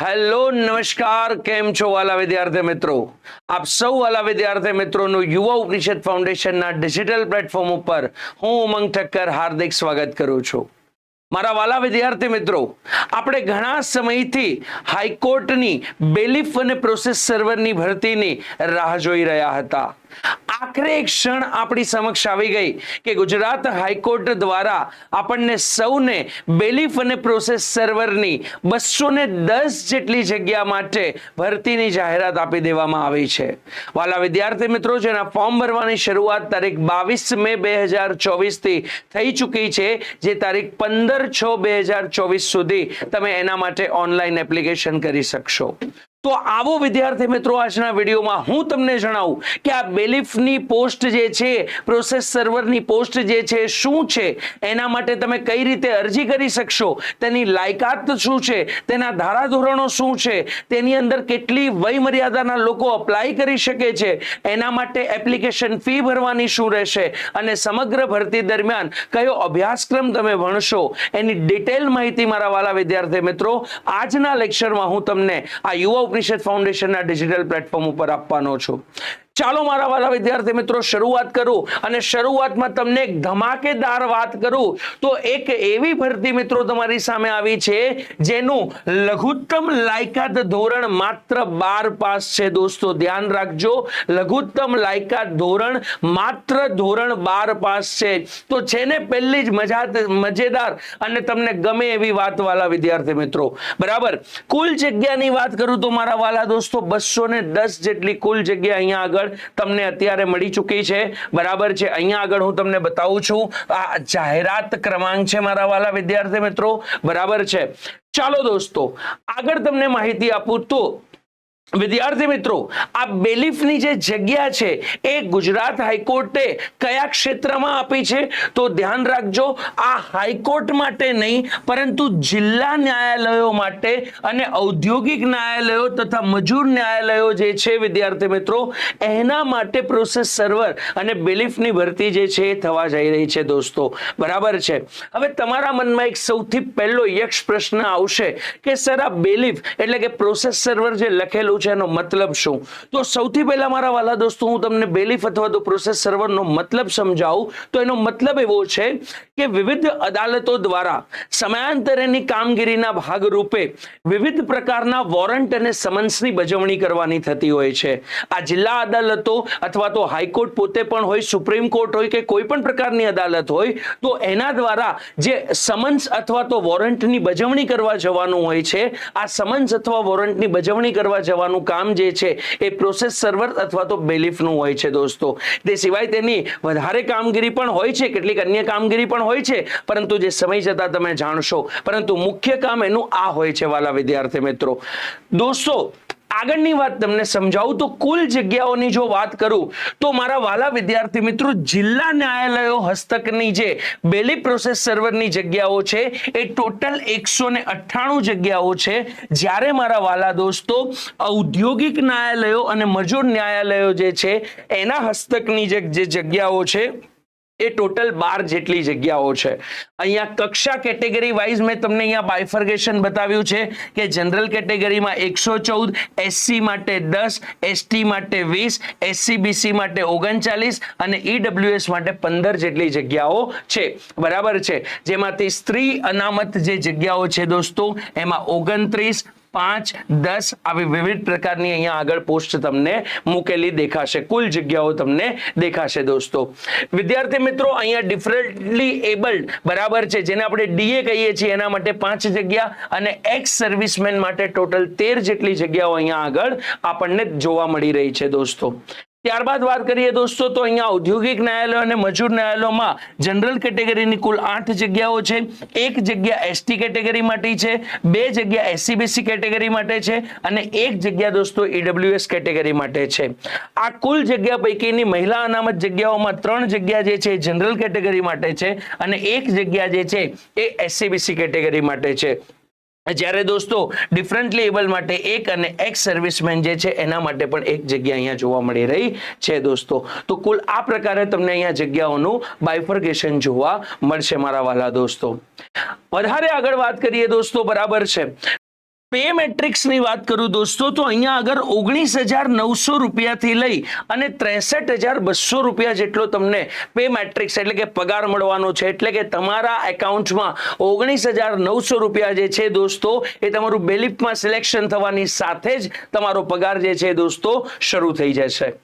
Hello નમસ્કાર, કેમ છો વાલા વિદ્યાર્થી મિત્રો? આપ સૌ વાલા વિદ્યાર્થી મિત્રોનું યુવા ઉપનિષદ ફાઉન્ડેશનના ડિજિટલ પ્લેટફોર્મ ઉપર હું ઉમંગ ઠક્કર હાર્દિક સ્વાગત કરું છું. મારા વાલા વિદ્યાર્થી મિત્રો, આપણે ઘણા સમયથી હાઈકોર્ટની બેલીફ અને પ્રોસેસ સર્વરની ભરતીની રાહ જોઈ રહ્યા હતા. આખરે એક ક્ષણ આપણી સમક્ષ આવી ગઈ કે ગુજરાત હાઈકોર્ટ દ્વારા આપણને સૌને બેલીફ અને પ્રોસેસ સર્વરની 210 જેટલી જગ્યા માટે ભરતીની જાહેરાત આપી દેવામાં આવી છે. વાલા વિદ્યાર્થી મિત્રો, જેના ફોર્મ ભરવાની શરૂઆત તારીખ 22 મે 2024 થી થઈ ચૂકી છે, જે તારીખ 15/6/2024 સુધી તમે એના માટે ઓનલાઈન એપ્લિકેશન કરી શકશો. તો આવો વિદ્યાર્થી મિત્રો, આજના વિડીયોમાં હું તમને જણાવું કે આ બેલીફની પોસ્ટ જે છે, પ્રોસેસ સર્વરની પોસ્ટ જે છે, શું છે, એના માટે તમે કઈ રીતે અરજી કરી શકશો, તેની લાયકાત શું છે, તેના ધારાધોરણો શું છે, તેની અંદર કેટલી વય મર્યાદાના લોકો અપ્લાય કરી શકે છે, એના માટે એપ્લિકેશન ફી ભરવાની શું રહેશે અને સમગ્ર ભરતી દરમિયાન કયો અભ્યાસક્રમ તમે ભણશો, એની ડિટેલ માહિતી મારા વાલા વિદ્યાર્થી મિત્રો આજના લેક્ચરમાં હું તમને આ યુવા ઉપનિષદ ફાઉન્ડેશનના ડિજિટલ પ્લેટફોર્મ ઉપર આપવાનો છું. ચાલો મારા વાલા વિદ્યાર્થી મિત્રો, શરૂઆત કરું અને શરૂઆતમાં તમને એક ધમાકેદાર વાત કરું તો એક એવી ભરતી મિત્રો તમારી સામે આવી છે જેનું લઘુત્તમ લાયકાત ધોરણ માત્ર 12 પાસ છે. દોસ્તો ધ્યાન રાખજો, લઘુત્તમ લાયકાત ધોરણ માત્ર ધોરણ 12 પાસ છે. તો છે ને પહેલી જ મજેદાર અને તમને ગમે એવી વાત વાલા વિદ્યાર્થી મિત્રો. બરાબર, કુલ જગ્યાની વાત કરું તો મારા વાલા દોસ્તો 210 જેટલી કુલ જગ્યા અહીંયા આગળ તમને અત્યારે મળી ચૂકી છે. બરાબર છે, અહીંયા આગળ હું તમને બતાવું છું, આ જાહેરાત ક્રમાંક છે મારા વાલા વિદ્યાર્થી મિત્રો. બરાબર છે, ચાલો દોસ્તો આગળ તમને માહિતી આપું તો વિદ્યાર્થી મિત્રો, આ બેલીફની જે જગ્યા છે એ ગુજરાત હાઈકોર્ટે કયા ક્ષેત્રમાં આપી છે તો ધ્યાન રાખજો, આ હાઈકોર્ટ માટે નહીં પરંતુ જિલ્લા ન્યાયાલયો માટે અને ઔદ્યોગિક ન્યાયાલયો તથા મજૂર ન્યાયાલયો જે છે વિદ્યાર્થી મિત્રો, એના માટે પ્રોસેસ સર્વર અને બેલીફની ભરતી જે છે એ થવા જઈ રહી છે દોસ્તો. બરાબર છે, હવે તમારા મનમાં એક સૌથી પહેલો યક્ષ પ્રશ્ન આવશે કે સર આ બેલીફ એટલે કે પ્રોસેસ સર્વર જે લખેલું છે એનો મતલબ શું? તો સૌથી પહેલા મારા વાલા દોસ્તો હું તમને બેલીફ અથવા તો પ્રોસેસ સર્વરનો મતલબ સમજાવું તો એનો મતલબ એવો છે કે વિવિધ અદાલતો દ્વારા સમયાંતરેની કામગીરીના ભાગરૂપે વિવિધ પ્રકારના વોરંટ અને સમન્સની બજવણી કરવાની થતી હોય છે. આ જિલ્લા અદાલતો અથવા તો હાઈકોર્ટ પોતે પણ હોય, સુપ્રીમ કોર્ટ હોય કે કોઈ પણ પ્રકારની અદાલત હોય, તો એના દ્વારા જે સમન્સ અથવા તો વોરંટની બજવણી કરવા જવાનું હોય છે, આ સમન્સ અથવા વોરંટની બજવણી કરવા જવાનું કામ જે છે એ પ્રોસેસ સર્વર અથવા તો બેલીફનું હોય છે દોસ્તો. તે સિવાય તેની વધારે કામગીરી પણ હોય છે, કેટલીક અન્ય કામગીરી પણ હોય છે, પરંતુ જે સમય જતા તમે જાણશો, પરંતુ મુખ્ય કામ એનું આ હોય છે વાલા વિદ્યાર્થી મિત્રો. દોસ્તો આગળની વાત તમને સમજાવું તો કુલ જગ્યાઓની જો વાત કરું તો મારા વાલા વિદ્યાર્થી મિત્રો, જિલ્લા ન્યાયાલયો હસ્તકની જે બેલીફ પ્રોસેસ સર્વરની જગ્યાઓ છે એ ટોટલ 198 જગ્યાઓ છે. જ્યારે મારા વાલા દોસ્તો ઔદ્યોગિક ન્યાયાલયો અને મજૂર ન્યાયાલયો જે છે એના હસ્તકની જે જગ્યાઓ છે એ ટોટલ 12 જેટલી જગ્યાઓ છે. અહીંયા કક્ષા કેટેગરી વાઇઝ મેં તમને અહીંયા બાયફર્ગેશન બતાવ્યું છે કે જનરલ કેટેગરીમાં 114, એસસી માટે 10, એસટી માટે 20, એસસી બીસી માટે 39 અને ઈડબ્લ્યુએસ માટે 15 જેટલી જગ્યાઓ છે. બરાબર છે, જેમાંથી સ્ત્રી અનામત જે જગ્યાઓ છે દોસ્તો એમાં 29, 5, 10 આવી વિવિધ પ્રકારની અહીંયા આગળ પોસ્ટ તમને મૂકેલી દેખાશે. કુલ જગ્યાઓ તમને દેખાશે દોસ્તો. વિદ્યાર્થી મિત્રો, અહીંયા ડિફરન્ટલી એબલ્ડ બરાબર છે, જેને આપણે ડીએ કહીએ છીએ, એના માટે 5 જગ્યા અને એક્સ સર્વિસમેન માટે ટોટલ 13 જેટલી જગ્યાઓ અહીંયા આગળ આપણને જોવા મળી રહી છે દોસ્તો. ત્યારબાદ વાત કરીએ દોસ્તો તો અહીંયા ઔદ્યોગિક ન્યાયાલયો અને મજૂર ન્યાયાલયોમાં જનરલ કેટેગરીની કુલ 8 જગ્યાઓ છે. 1 જગ્યા એસટી કેટેગરી માટે છે, 2 જગ્યા એસસીબીસી કેટેગરી માટે છે અને 1 જગ્યા દોસ્તો ઈડબ્લ્યુએસ કેટેગરી માટે છે. આ કુલ જગ્યા પૈકીની મહિલા અનામત જગ્યાઓમાં 3 જગ્યા જે છે જનરલ કેટેગરી માટે છે અને 1 જગ્યા જે છે એ એસસીબીસી કેટેગરી માટે છે. જ્યારે દોસ્તો ડિફરન્ટલી એબલ માટે 1 અને એક્સ સર્વિસમેન જે છે એના માટે પણ 1 જગ્યા અહીંયા જોવા મળી રહી છે દોસ્તો. તો કુલ આ પ્રકારે તમને અહીંયા જગ્યાઓનું બાયફર્ગેશન જોવા મળશે મારા વાલા દોસ્તો. વધારે આગળ વાત કરીએ દોસ્તો, બરાબર છે, पे मैट्रिक्स ની વાત કરું દોસ્તો તો અહીંયા આગળ 19,900 રૂપિયાથી લઈ અને 63,200 રૂપિયા જેટલો તમને पे मैट्रिक्स એટલે કે પગાર મળવાનો છે, એટલે કે તમારા એકાઉન્ટમાં 19,900 રૂપિયા જે છે દોસ્તો એ તમારું બેલીફમાં સિલેક્શન થવાની સાથે જ તમારો પગાર જે છે દોસ્તો શરૂ થઈ જશે.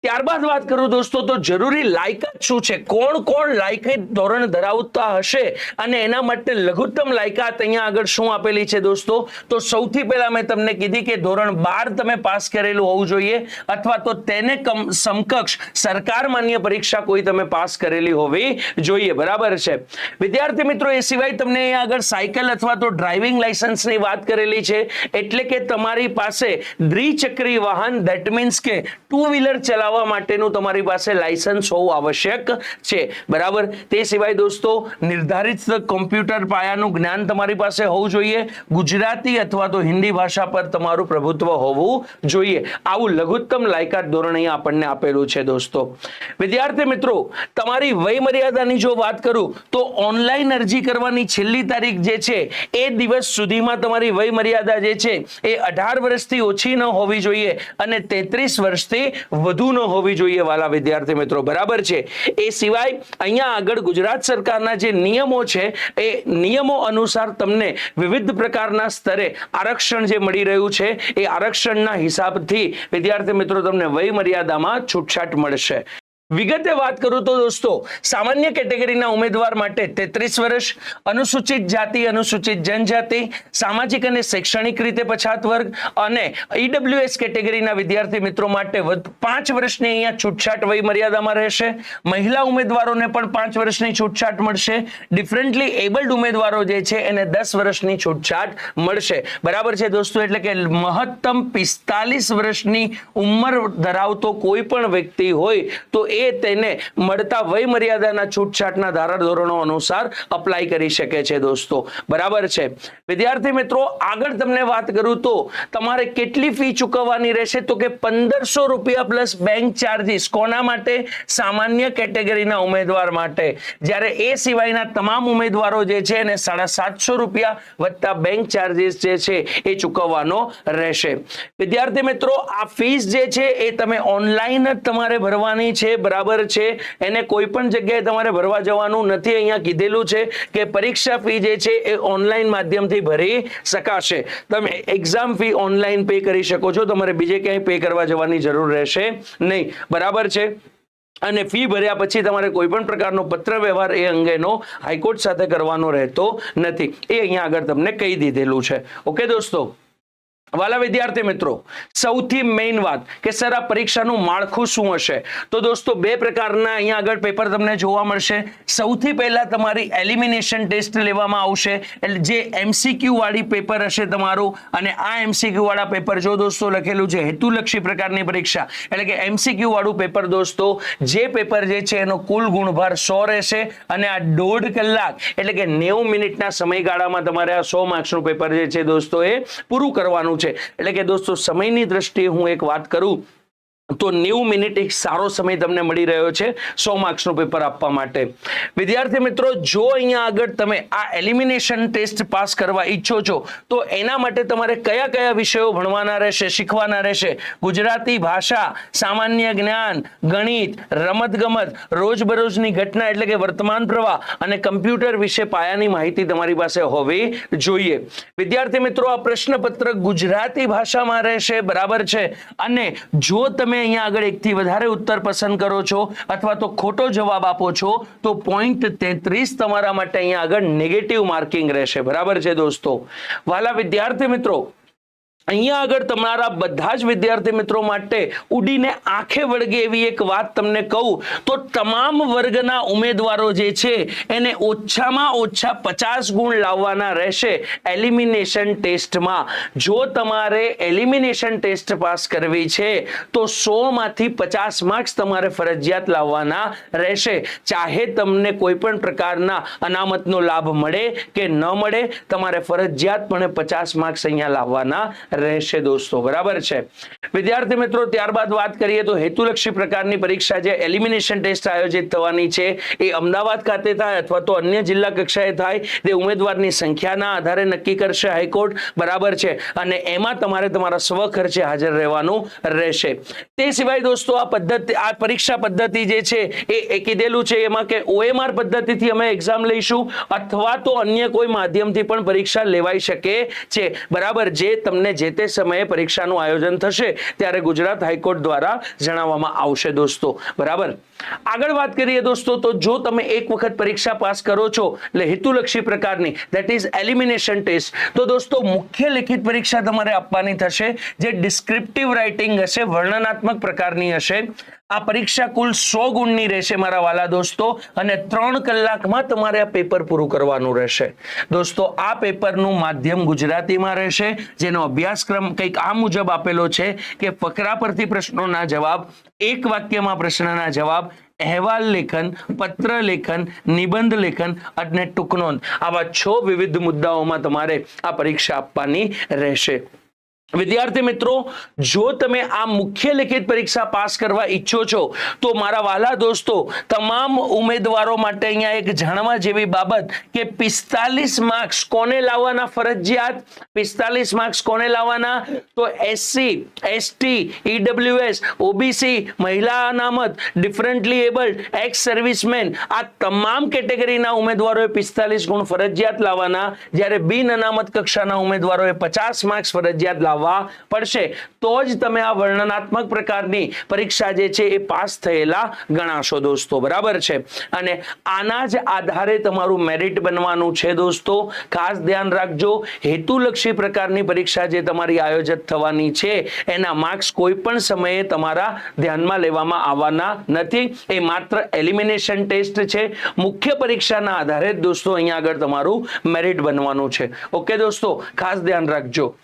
ત્યારબાદ વાત કરું દોસ્તો તો જરૂરી લાયકાત શું છે, કોણ કોણ લાયકાત ધોરણ ધરાવતા હશે અને એના માટે લઘુત્તમ લાયકાત અહીંયા આગળ શું આપેલી છે દોસ્તો. તો સૌથી પહેલા મેં તમને કીધી કે ધોરણ 12 તમે પાસ કરેલું હોવું જોઈએ અથવા તો તેને સમકક્ષ સરકાર માન્ય પરીક્ષા કોઈ તમે પાસ કરેલી હોવી જોઈએ. બરાબર છે વિદ્યાર્થી મિત્રો. એ સિવાય તમને અહીંયા આગળ સાયકલ અથવા તો ડ્રાઇવિંગ લાયસન્સની વાત કરેલી છે, એટલે કે તમારી પાસે દ્વિચક્રી વાહન ધેટ મીન્સ કે ટુ વ્હીલર ચલાવવા માટેનું તમારી પાસે લાયસન્સ હોવું આવશ્યક છે. બરાબર. તે સિવાય દોસ્તો નિર્ધારિત કોમ્પ્યુટર પાયાનું જ્ઞાન તમારી પાસે હોવું જોઈએ. ગુજરાતી અથવા તો હિન્દી ભાષા પર તમારું પ્રભુત્વ હોવું જોઈએ. આવું લઘુત્તમ લાયકાત ધોરણ અહીંયા આપણને આપેલું છે દોસ્તો. વિદ્યાર્થી મિત્રો તમારી વય મર્યાદાની જો વાત કરું તો ઓનલાઈન અરજી કરવાની છેલ્લી તારીખ જે છે એ દિવસ સુધીમાં તમારી વય મર્યાદા જે છે એ 18 વર્ષથી ઓછી ન હોવી જોઈએ અને 33 વર્ષથી વધુ હોવી જોઈએ વાલા વિદ્યાર્થી મિત્રો. બરાબર છે. એ સિવાય અહીંયા આગળ ગુજરાત સરકારના જે નિયમો છે એ નિયમો અનુસાર તમને વિવિધ પ્રકારના સ્તરે આરક્ષણ જે મળી રહ્યું છે એ આરક્ષણના હિસાબથી વિદ્યાર્થી મિત્રો તમને વય મર્યાદામાં છૂટછાટ મળશે. વિગતે વાત કરું તો દોસ્તો સામાન્ય કેટેગરીના ઉમેદવાર માટે 33 વર્ષ, અનુસૂચિત જાતિ અનુસૂચિત જનજાતિ, સામાજિક અને શૈક્ષણિક રીતે પછાત વર્ગ અને ઈડબ્લ્યુએસ કેટેગરીના વિદ્યાર્થી મિત્રો માટે 5 વર્ષની અહીંયા છૂટછાટ વય મર્યાદામાં રહેશે. મહિલા ઉમેદવારોને પણ 5 વર્ષની છૂટછાટ મળશે. ડિફરન્ટલી એબલ્ડ ઉમેદવારો જે છે એને 10 વર્ષની છૂટછાટ મળશે. બરાબર છે દોસ્તો. એટલે કે મહત્તમ 45 વર્ષની ઉંમર ધરાવતો કોઈ પણ વ્યક્તિ હોય તો એ તેને મળતા વય મર્યાદાના છૂટછાટના ધારા ધોરણો અનુસાર અપ્લાય કરી શકે છે દોસ્તો. બરાબર છે વિદ્યાર્થી મિત્રો. આગળ તમને વાત કરું તો તમારે કેટલી ફી ચૂકવવાની રહેશે તો કે 1,500 રૂપિયા પ્લસ બેંક ચાર્જીસ. કોના માટે? સામાન્ય કેટેગરીના ઉમેદવાર માટે. જ્યારે એ સિવાયના તમામ ઉમેદવારો જે છે એને 750 રૂપિયા વત્તા બેંક ચાર્જીસ જે છે એ ચૂકવવાનો રહેશે. વિદ્યાર્થી મિત્રો આ ફીસ જે છે એ તમે ઓનલાઈન જ તમારે ભરવાની છે. બરાબર છે. એને કોઈ પણ જગ્યાએ તમારે ભરવા જવાનું નથી. અહીંયા કીધેલું છે કે પરીક્ષા ફી જે છે એ ઓનલાઈન માધ્યમથી ભરી શકાશે. તમે એક્ઝામ ફી ઓનલાઈન પે કરી શકો છો. તમારે બીજે ક્યાંય પે કરવા જવાની જરૂર રહેશે નહીં. બરાબર છે. અને ફી ભર્યા પછી તમારે કોઈ પણ પ્રકારનો પત્ર વ્યવહાર એ અંગેનો હાઈકોર્ટ સાથે કરવાનો રહેતો નથી. એ અહીંયા આગળ તમને કહી દીધેલું છે. ઓકે દોસ્તો. વાલા વિદ્યાર્થી મિત્રો સૌથી મેઇન વાત કે સર આ પરીક્ષાનું માળખું શું હશે તો દોસ્તો બે પ્રકારના અહીંયા આગળ પેપર તમને જોવા મળશે. સૌથી પહેલા તમારી એલિમિનેશન ટેસ્ટ લેવામાં આવશે એટલે જે એમસીક્યુ વાળી પેપર હશે તમારું. અને આ એમસીક્યુ વાળા પેપર જો દોસ્તો લખેલું છે હેતુલક્ષી પ્રકારની પરીક્ષા એટલે કે એમસીક્યુ વાળું પેપર દોસ્તો જે પેપર જે છે એનો કુલ ગુણભાર 100 રહેશે અને આ 1.5 કલાક એટલે કે 90 મિનિટના સમયગાળામાં તમારે આ 100 માર્ક્સનું પેપર જે છે દોસ્તો એ પૂરું કરવાનું છે. એટલે કે દોસ્તો સમયની દ્રષ્ટિએ હું એક વાત કરું તો 90 મિનિટ એક સારો સમય તમને મળી રહ્યો છે 100 માર્ક્સનું પેપર આપવા માટે. વિદ્યાર્થી મિત્રો જો અહીંયા આગળ તમે આ એલિમિનેશન ટેસ્ટ પાસ કરવા ઈચ્છો છો તો એના માટે તમારે કયા કયા વિષયો ભણવાના રહેશે, શીખવાના રહેશે? ગુજરાતી ભાષા, સામાન્ય જ્ઞાન, ગણિત, રમતગમત, રોજબરોજની ઘટના એટલે કે વર્તમાન પ્રવાહ અને કમ્પ્યુટર વિશે પાયાની માહિતી તમારી પાસે હોવી જોઈએ. વિદ્યાર્થી મિત્રો આ પ્રશ્નપત્ર ગુજરાતી ભાષામાં રહેશે. બરાબર છે. અને જો તમે અહીંયા આગળ એકથી વધારે ઉત્તર પસંદ કરો છો અથવા તો ખોટો જવાબ આપો છો તો 0.33 તમારા માટે અહીંયા આગળ નેગેટિવ માર્કિંગ રહેશે. બરાબર છે દોસ્તો. વાલા વિદ્યાર્થી મિત્રો અહીંયા આગળ તમારા બધા જ વિદ્યાર્થી મિત્રો માટે ઉડીને આંખે વળગે એવી એક વાત તમને કહું તો તમામ વર્ગના ઉમેદવારો જે છે એને ઓછામાં ઓછા 50 ગુણ લાવવાના રહેશે એલિમિનેશન ટેસ્ટમાં. જો તમારે એલિમિનેશન ટેસ્ટ પાસ કરવી છે તો 100 માંથી 50 માર્ક્સ તમારે ફરજિયાત લાવવાના રહેશે. ચાહે તમને કોઈ પણ પ્રકારના અનામતનો લાભ મળે કે ન મળે તમારે ફરજિયાતપણે 50 માર્ક્સ અહીંયા લાવવાના રહેશે દોસ્તો, બરાબર છે વિદ્યાર્થી મિત્રો. ત્યારબાદ વાત કરીએ તો હેતુલક્ષી પ્રકારની પરીક્ષા જે એલિમિનેશન ટેસ્ટ આયોજિત થવાની છે એ અમદાવાદ ખાતે થાય અથવા તો અન્ય જિલ્લા કક્ષાએ થાય તે ઉમેદવારની સંખ્યાના આધારે નક્કી કરશે હાઈકોર્ટ, બરાબર છે. અને એમાં તમારે તમારા સ્વખર્ચે હાજર રહેવાનું રહેશે. તે સિવાય દોસ્તો આ પરીક્ષા પદ્ધતિ જે છે એ કીધેલું છે એમાં કે OMR પદ્ધતિથી અમે એક્ઝામ લઈશું અથવા તો અન્ય કોઈ માધ્યમથી પણ પરીક્ષા લેવાઈ શકે છે, બરાબર. જે તમને જે તે સમયે પરીક્ષાનું આયોજન થશે ત્યારે ગુજરાત હાઈકોર્ટ દ્વારા જણાવવામાં આવશે દોસ્તો, બરાબર. આગળ વાત કરીએ દોસ્તો તો જો તમે એક વખત પરીક્ષા પાસ કરો છો એટલે હેતુલક્ષી પ્રકારની ધેટ ઇઝ એલિમિનેશન ટેસ્ટ, તો દોસ્તો મુખ્ય લિખિત પરીક્ષા તમારે આપવાની થશે જે ડિસ્ક્રિપ્ટિવ રાઇટિંગ હશે, વર્ણનાત્મક પ્રકારની હશે. આ પરીક્ષા કુલ 100 ગુણની રહેશે મારા વાલા દોસ્તો અને 3 કલાકમાં તમારે આ પેપર પૂરું કરવાનું રહેશે દોસ્તો. આ પેપરનું માધ્યમ ગુજરાતીમાં રહેશે જેનો અભ્યાસક્રમ કંઈક આ મુજબ આપેલો છે કે ફકરા પરથી પ્રશ્નોના જવાબ, એક વાક્યમાં પ્રશ્નના જવાબ, અહેવાલ લેખન, પત્ર લેખન, નિબંધ લેખન અને ટૂંકનોંધ, આવા 6 વિવિધ મુદ્દાઓમાં તમારે આ પરીક્ષા આપવાની રહેશે. વિદ્યાર્થી મિત્રો, જો તમે આ મુખ્ય લિખિત પરીક્ષા પાસ કરવા ઈચ્છો છો તો મારા વાલા દોસ્તો તમામ ઉમેદવારો માટે અહીંયા એક જાણવા જેવી બાબત કે 45 માર્ક્સ કોને લાવવાના ફરજિયાત, 45 માર્ક્સ કોને લાવવાના તો SC, ST, EWS, OBC, મહિલા અનામત, ડિફરન્ટલી એબલ્ડ, એક્સ સર્વિસમેન, આ તમામ કેટેગરીના ઉમેદવારોએ 45 ગુણ ફરજિયાત લાવવાના, જ્યારે બિન અનામત કક્ષાના ઉમેદવારોએ 50 માર્ક્સ ફરજિયાત લાવવા પડશે. તો જ તમે આ વર્ણનાત્મક પ્રકારની પરીક્ષા જે છે એ પાસ થયેલા ગણાશો દોસ્તો, બરાબર છે. અને આના જ આધારે તમારું મેરિટ બનવાનું છે દોસ્તો. ખાસ ધ્યાન રાખજો, હેતુલક્ષી પ્રકારની પરીક્ષા જે તમારી આયોજિત થવાની છે એના માર્ક્સ કોઈ પણ સમયે તમારા ધ્યાનમાં લેવામાં આવવાના નથી. એ માત્ર એલિમિનેશન ટેસ્ટ છે. મુખ્ય પરીક્ષાના આધારે દોસ્તો અહીંયા આગળ તમારું મેરિટ બનવાનું છે. ઓકે દોસ્તો, ખાસ ધ્યાન રાખજો.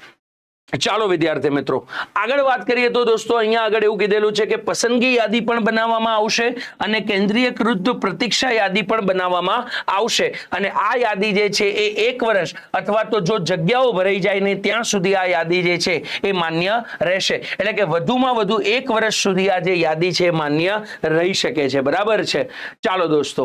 ચાલો વિદ્યાર્થી મિત્રો આગળ વાત કરીએ તો દોસ્તો અહીંયા આગળ એવું કીધેલું છે કે પસંદગી યાદી પણ બનાવવામાં આવશે અને કેન્દ્રીયકૃત પ્રતીક્ષા યાદી પણ બનાવવામાં આવશે. અને આ યાદી જે છે એ 1 વર્ષ અથવા તો જો જગ્યાઓ ભરાઈ જાય ને ત્યાં સુધી આ યાદી જે છે એ માન્ય રહેશે. એટલે કે વધુમાં વધુ 1 વર્ષ સુધી આ જે યાદી છે માન્ય રહી શકે છે, બરાબર છે. ચાલો દોસ્તો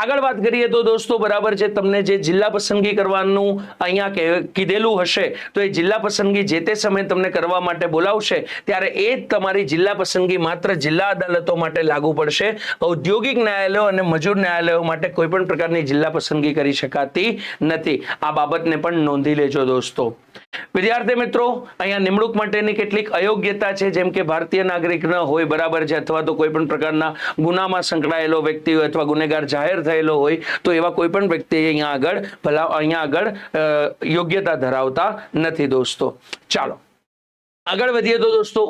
આગળ વાત કરીએ તો દોસ્તો બરાબર છે, તમને જે જિલ્લા પસંદગી કરવાનું અહીંયા કીધેલું હશે તો એ જિલ્લા પસંદગી જે તે સમય તમને કરવા માટે બોલાવશે ત્યારે એ તમારી જિલ્લા પસંદગી માત્ર જિલ્લા અદાલતો માટે લાગુ પડશે. ઔદ્યોગિક ન્યાયાલયો અને મજૂર ન્યાયાલયો માટે કોઈ પણ પ્રકારની જિલ્લા પસંદગી કરી શકાતી નથી. આ બાબતને પણ નોંધી લેજો દોસ્તો. વિદ્યાર્થી મિત્રો, અહીંયા નિમણૂક માટેની કેટલીક અયોગ્યતા છે, જેમ કે ભારતીય નાગરિક ન હોય, બરાબર છે, અથવા તો કોઈ પણ પ્રકારના ગુનામાં સંકળાયેલો વ્યક્તિ હોય અથવા ગુનેગાર જાહેર થયેલો હોય તો એવા કોઈ પણ વ્યક્તિ અહીંયા આગળ યોગ્યતા ધરાવતા નથી દોસ્તો. ચાલો આગળ વધીએ તો દોસ્તો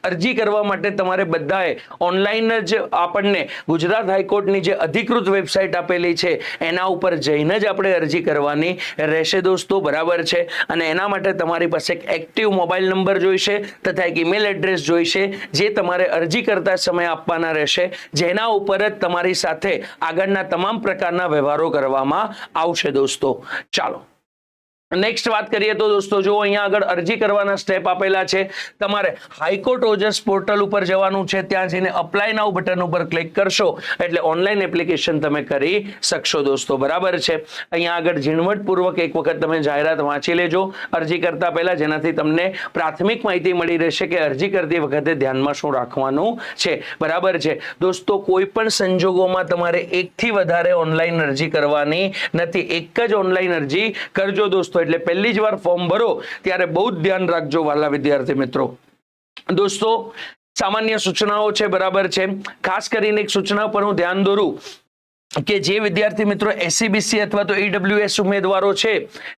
અરજી કરવા માટે તમારે બધાએ ઓનલાઈન જ આપણને ગુજરાત હાઈકોર્ટની જે અધિકૃત વેબસાઇટ આપેલી છે એના ઉપર જઈને જ આપણે અરજી કરવાની રહેશે દોસ્તો, બરાબર છે. અને એના માટે તમારી પાસે એક એક્ટિવ મોબાઈલ નંબર જોઈશે તથા એક ઈમેલ એડ્રેસ જોઈશે જે તમારે અરજી કરતા સમયે આપવાના રહેશે, જેના ઉપર જ તમારી સાથે આગળના તમામ પ્રકારના વ્યવહારો કરવામાં આવશે દોસ્તો. ચાલો નેક્સ્ટ વાત કરીએ તો દોસ્તો જો અહીંયા આગળ અરજી કરવાના સ્ટેપ આપેલા છે. તમારે હાઈકોર્ટ ઓજસ પોર્ટલ ઉપર જવાનું છે, ત્યાં જઈને અપ્લાય નાઉ બટન ઉપર ક્લિક કરશો એટલે ઓનલાઈન એપ્લિકેશન તમે કરી શકશો દોસ્તો, બરાબર છે. અહીંયા આગળ ઝીણવટપૂર્વક એક વખત તમે જાહેરાત વાંચી લેજો અરજી કરતા પહેલા, જેનાથી તમને પ્રાથમિક માહિતી મળી રહેશે કે અરજી કરતી વખતે ધ્યાનમાં શું રાખવાનું છે, બરાબર છે દોસ્તો. કોઈ પણ સંજોગોમાં તમારે 1 થી વધારે ઓનલાઈન અરજી કરવાની નથી, એક જ ઓનલાઈન અરજી કરજો દોસ્તો. એટલે પહેલી જ વાર ફોર્મ ભરો ત્યારે બહુ જ ધ્યાન રાખજો વાલા વિદ્યાર્થી મિત્રો. દોસ્તો સામાન્ય સૂચનાઓ છે, બરાબર છે. ખાસ કરીને એક સૂચના પર હું ધ્યાન દોરું કે જે વિદ્યાર્થી મિત્રો SCBC અથવા તો EWS ઉમેદવારો છે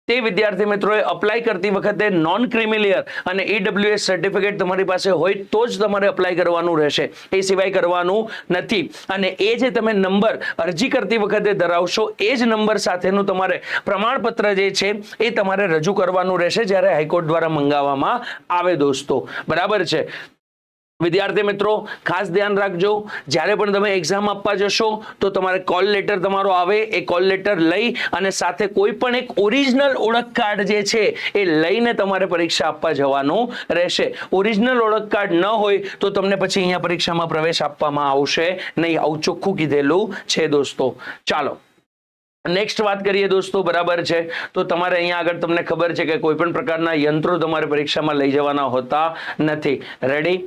તે વિદ્યાર્થી મિત્રોએ અપ્લાય કરતી વખતે નોન ક્રિમિલિયર અને EWS સર્ટિફિકેટ તમારી પાસે હોય તો જ તમારે અપ્લાય કરવાનું રહેશે, એ સિવાય કરવાનું નથી. અને એ જે તમે નંબર અરજી કરતી વખતે ધરાવશો એ જ નંબર સાથેનું તમારે પ્રમાણપત્ર જે છે એ તમારે રજૂ કરવાનું રહેશે જ્યારે હાઈકોર્ટ દ્વારા મંગાવવામાં આવે દોસ્તો, બરાબર છે. વિદ્યાર્થી મિત્રો ખાસ ધ્યાન રાખજો, જ્યારે પણ તમે એક્ઝામ આપવા જશો તો તમારે કોલ લેટર તમારો આવે, એ કોલ લેટર લઈ અને સાથે કોઈ પણ એક ઓરિજિનલ ઓળખ કાર્ડ જે છે એ લઈને તમારે પરીક્ષા આપવા જવાનું રહેશે. ઓરિજિનલ ઓળખ કાર્ડ ન હોય તો તમને પછી અહીંયા પરીક્ષામાં પ્રવેશ આપવામાં આવશે નહીં, આવું ચોખ્ખું કીધેલું છે દોસ્તો. ચાલો નેક્સ્ટ વાત કરીએ દોસ્તો, બરાબર છે. તો તમારે અહીંયા આગળ તમને ખબર છે કે કોઈ પણ પ્રકારના યંત્રો તમારે પરીક્ષામાં લઈ જવાના હોતા નથી. રેડી,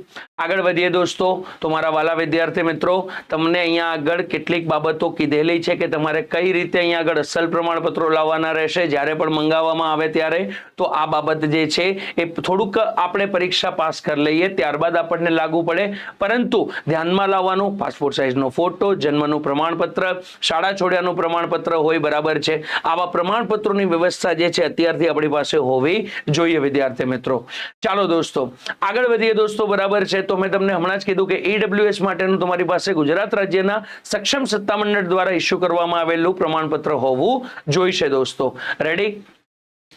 આગળ વધીએ દોસ્તો. તો મારા વાલા વિદ્યાર્થી મિત્રો, તમને અહીંયા આગળ કેટલીક બાબતો કીધેલી છે કે તમારે કઈ રીતે અહીંયા આગળ અસલ પ્રમાણપત્રો લાવવાના રહેશે જ્યારે પણ મંગાવવામાં આવે ત્યારે. તો આ બાબત જે છે એ થોડુંક આપણે પરીક્ષા પાસ કરી લઈએ ત્યારબાદ આપણને લાગુ પડે, પરંતુ ધ્યાનમાં લાવવાનું પાસપોર્ટ સાઇઝનો ફોટો, જન્મનું પ્રમાણપત્ર, શાળા છોડ્યાનું પ્રમાણપત્ર હોય, બરાબર છે. આવા પ્રમાણપત્રોની વ્યવસ્થા જે છે અત્યારથી આપણી પાસે હોવી જોઈએ વિદ્યાર્થી મિત્રો. ચાલો દોસ્તો આગળ વધીએ દોસ્તો, બરાબર છે. તો મેં તમને હમણાં જ કીધું કે ઈડબ્લ્યુએસ માટેનું તમારી પાસે ગુજરાત રાજ્યના સક્ષમ સત્તામંડળ દ્વારા ઇસ્યુ કરવામાં આવેલું પ્રમાણપત્ર હોવું જોઈશે દોસ્તો. રેડી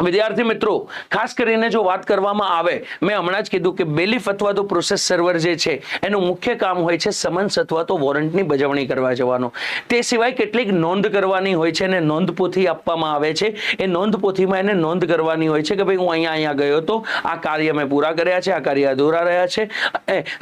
વિદ્યાર્થી મિત્રો, ખાસ કરીને જો વાત કરવામાં આવે, મેં હમણાં જ કીધું કે બેલીફ અથવા તો પ્રોસેસ સર્વર જે છે એનું મુખ્ય કામ હોય છે સમન્સ અથવા તો વોરંટની બજવણી કરવા જવાનું. તે સિવાય કેટલીક નોંધ કરવાની હોય છે અને નોંધ પોથી આપવામાં આવે છે. એ નોંધ પોથીમાં એને નોંધ કરવાની હોય છે કે ભાઈ હું અહીંયા ગયો હતો, આ કાર્ય મેં પૂરા કર્યા છે, આ કાર્ય અધૂરા રહ્યા છે.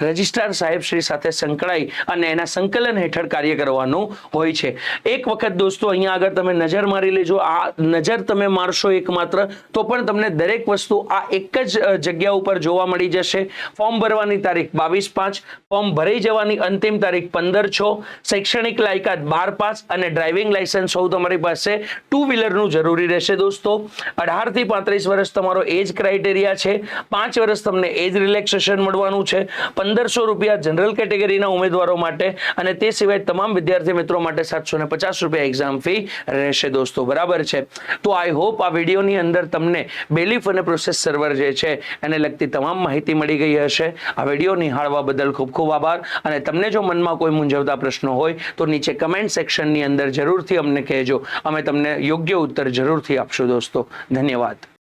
રજિસ્ટ્રાર સાહેબ શ્રી સાથે સંકળાઈ અને એના સંકલન હેઠળ કાર્ય કરવાનું હોય છે. એક વખત દોસ્તો અહીંયા આગળ તમે નજર મારી લેજો. આ નજર તમે મારશો એકમાત્ર તો પણ તમને દરેક વસ્તુ આ એક જ જગ્યા ઉપર જોવા મળી જશે. ફોર્મ ભરવાની તારીખ 22/5, ફોર્મ ભરાઈ જવાની અંતિમ તારીખ 15/6, શૈક્ષણિક લાયકાત 12 પાસ અને ડ્રાઇવિંગ લાયસન્સ હોવું તમારી પાસે ટુ વ્હીલરનું જરૂરી રહેશે દોસ્તો. 18 થી 35 વર્ષ તમારો એજ ક્રાઇટેરિયા છે. 5 વર્ષ તમને એજ રિલેક્સેશન મળવાનું છે. 1500 રૂપિયા જનરલ કેટેગરીના ઉમેદવારો માટે અને તે સિવાય તમામ વિદ્યાર્થી મિત્રો માટે 750 રૂપિયા એક્ઝામ ફી રહેશે દોસ્તો, બરાબર છે. તો આઈ હોપ આ વિડીયોની અંદર તમને બેલીફ અને પ્રોસેસ સર્વર જે છે એને લગતી તમામ માહિતી મળી ગઈ હશે. આ વિડીયો નિહાળવા બદલ ખૂબ ખૂબ આભાર. અને તમને જો મનમાં કોઈ મૂંઝવતા પ્રશ્નો હોય તો નીચે કમેન્ટ સેક્શનની અંદર જરૂરથી અમને કહેજો, અમે તમને યોગ્ય ઉત્તર જરૂરથી આપશું દોસ્તો. ધન્યવાદ.